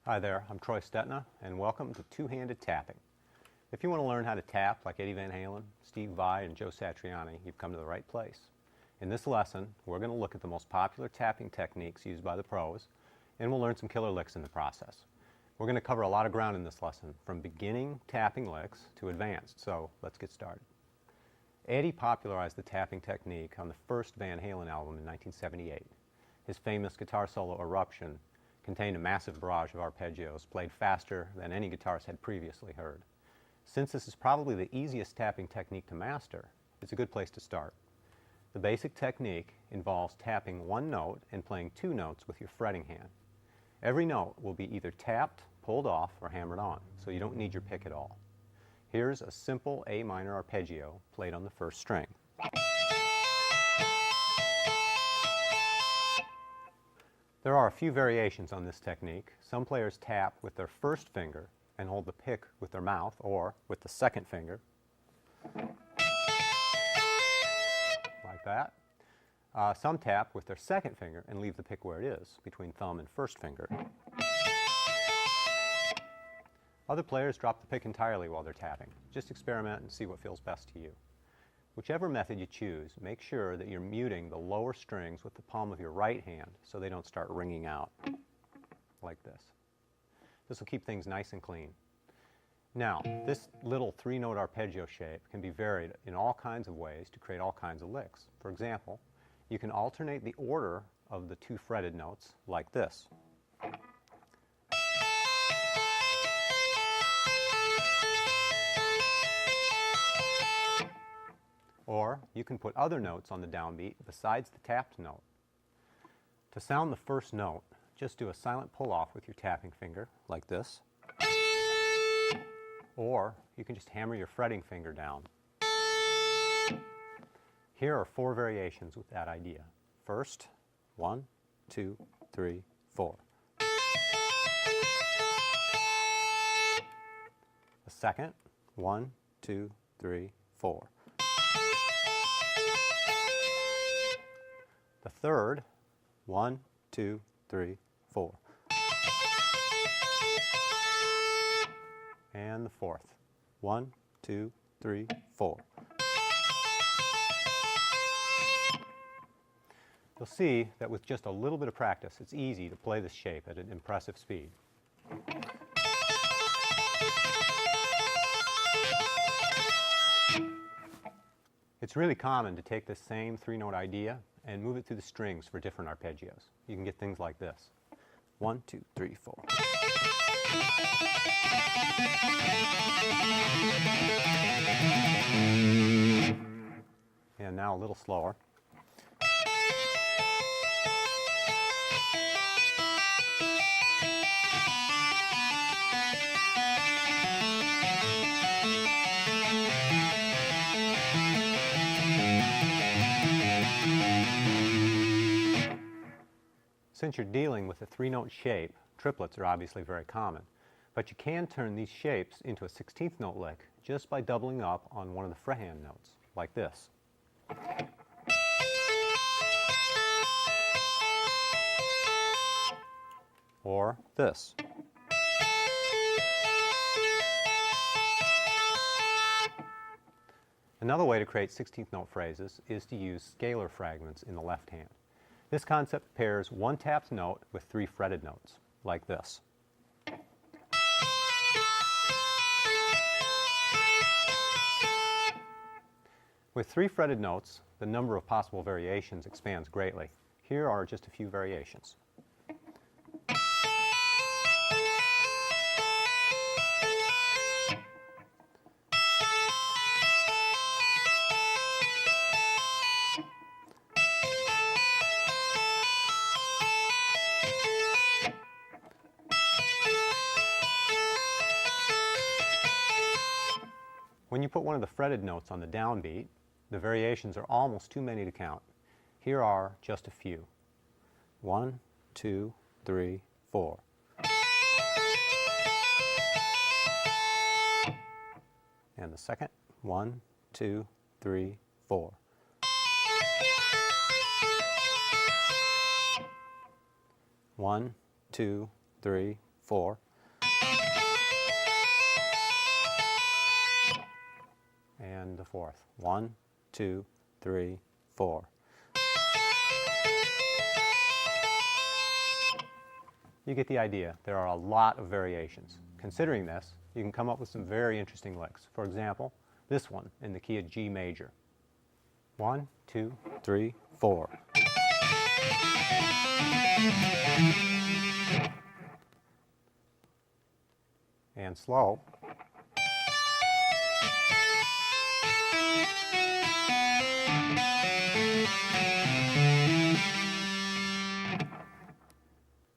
Hi there, I'm Troy Stetna, and welcome to Two-Handed Tapping. If you want to learn how to tap like Eddie Van Halen, Steve Vai, and Joe Satriani, you've come to the right place. In this lesson, we're going to look at the most popular tapping techniques used by the pros, and we'll learn some killer licks in the process. We're going to cover a lot of ground in this lesson, from beginning tapping licks to advanced, so let's get started. Eddie popularized the tapping technique on the first Van Halen album in 1978. His famous guitar solo, Eruption, contained a massive barrage of arpeggios played faster than any guitarist had previously heard. Since this is probably the easiest tapping technique to master, it's a good place to start. The basic technique involves tapping one note and playing two notes with your fretting hand. Every note will be either tapped, pulled off, or hammered on, so you don't need your pick at all. Here's a simple A minor arpeggio played on the first string. There are a few variations on this technique. Some players tap with their first finger and hold the pick with their mouth, or with the second finger, like that. Some tap with their second finger and leave the pick where it is, between thumb and first finger. Other players drop the pick entirely while they're tapping. Just experiment and see what feels best to you. Whichever method you choose, make sure that you're muting the lower strings with the palm of your right hand so they don't start ringing out, like this. This will keep things nice and clean. Now, this little three-note arpeggio shape can be varied in all kinds of ways to create all kinds of licks. For example, you can alternate the order of the two fretted notes like this. Or you can put other notes on the downbeat besides the tapped note. To sound the first note, just do a silent pull-off with your tapping finger, like this. Or you can just hammer your fretting finger down. Here are 4 variations with that idea. First, 1, 2, 3, 4. The second, 1, 2, 3, 4. The third, 1, 2, 3, 4. And the fourth, 1, 2, 3, 4. You'll see that with just a little bit of practice, it's easy to play this shape at an impressive speed. It's really common to take this same three-note idea and move it through the strings for different arpeggios. You can get things like this. 1, 2, 3, 4. And now a little slower. Since you're dealing with a three-note shape, triplets are obviously very common, but you can turn these shapes into a 16th note lick just by doubling up on one of the freehand notes, like this. Or this. Another way to create 16th note phrases is to use scalar fragments in the left hand. This concept pairs one tapped note with 3 fretted notes, like this. With 3 fretted notes, the number of possible variations expands greatly. Here are just a few variations. When you put one of the fretted notes on the downbeat, the variations are almost too many to count. Here are just a few. 1, 2, 3, 4. And the second, 1, 2, 3, 4. One, two, three, 4. And the fourth. 1, 2, 3, 4. You get the idea. There are a lot of variations. Considering this, you can come up with some very interesting licks. For example, this one in the key of G major. 1, 2, 3, 4. And slow.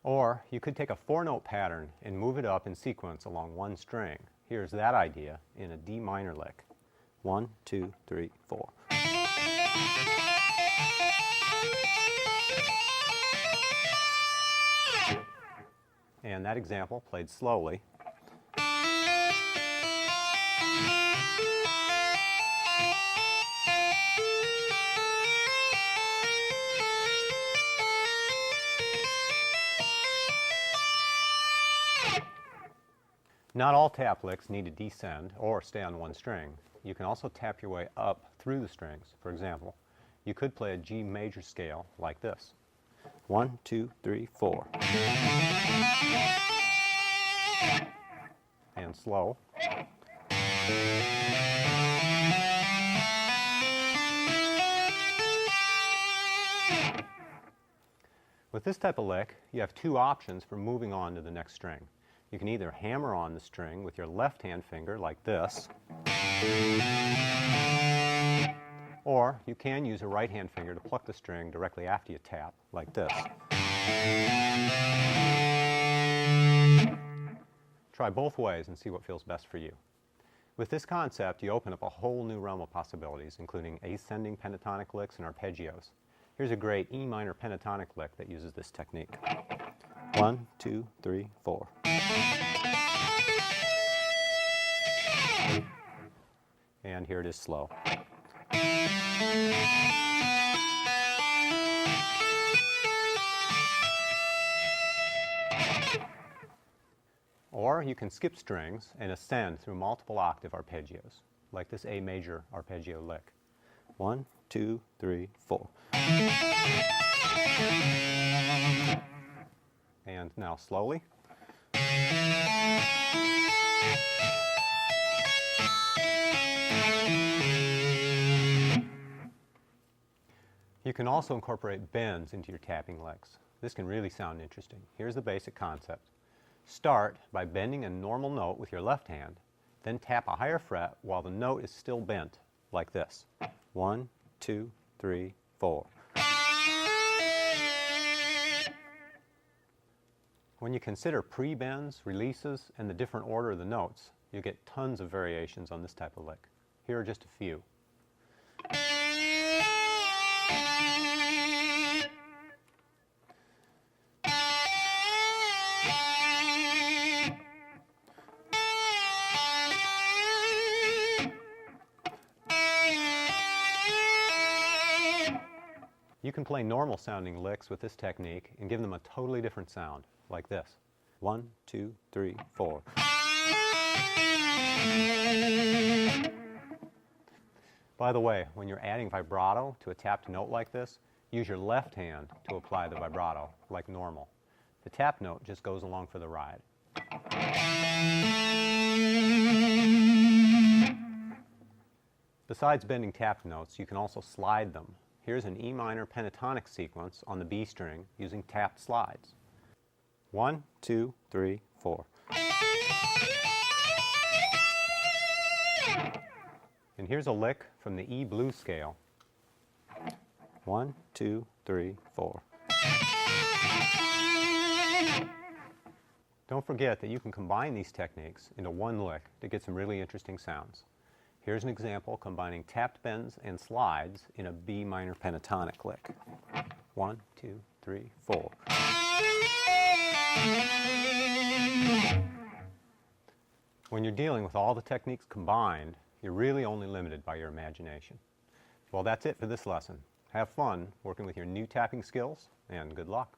Or you could take a 4-note pattern and move it up in sequence along one string. Here's that idea in a D minor lick. 1, 2, 3, 4. And that example played slowly. Not all tap licks need to descend or stay on one string. You can also tap your way up through the strings. For example, you could play a G major scale like this. 1, 2, 3, 4. And slow. With this type of lick, you have two options for moving on to the next string. You can either hammer on the string with your left-hand finger like this, or you can use a right-hand finger to pluck the string directly after you tap, like this. Try both ways and see what feels best for you. With this concept, you open up a whole new realm of possibilities, including ascending pentatonic licks and arpeggios. Here's a great E minor pentatonic lick that uses this technique. 1, 2, 3, 4. And here it is slow. Or you can skip strings and ascend through multiple octave arpeggios, like this A major arpeggio lick. 1, 2, 3, 4. And now slowly. You can also incorporate bends into your tapping licks. This can really sound interesting. Here's the basic concept. Start by bending a normal note with your left hand, then tap a higher fret while the note is still bent, like this. 1, 2, 3, 4. When you consider pre-bends, releases, and the different order of the notes, you get tons of variations on this type of lick. Here are just a few. You can play normal sounding licks with this technique and give them a totally different sound, like this. 1, 2, 3, 4. By the way, when you're adding vibrato to a tapped note like this, use your left hand to apply the vibrato, like normal. The tap note just goes along for the ride. Besides bending tapped notes, you can also slide them. Here's an E minor pentatonic sequence on the B string using tapped slides. 1, 2, 3, 4. And here's a lick from the E blues scale. 1, 2, 3, 4. Don't forget that you can combine these techniques into one lick to get some really interesting sounds. Here's an example combining tapped bends and slides in a B minor pentatonic lick. 1, 2, 3, 4. When you're dealing with all the techniques combined, you're really only limited by your imagination. Well, that's it for this lesson. Have fun working with your new tapping skills, and good luck.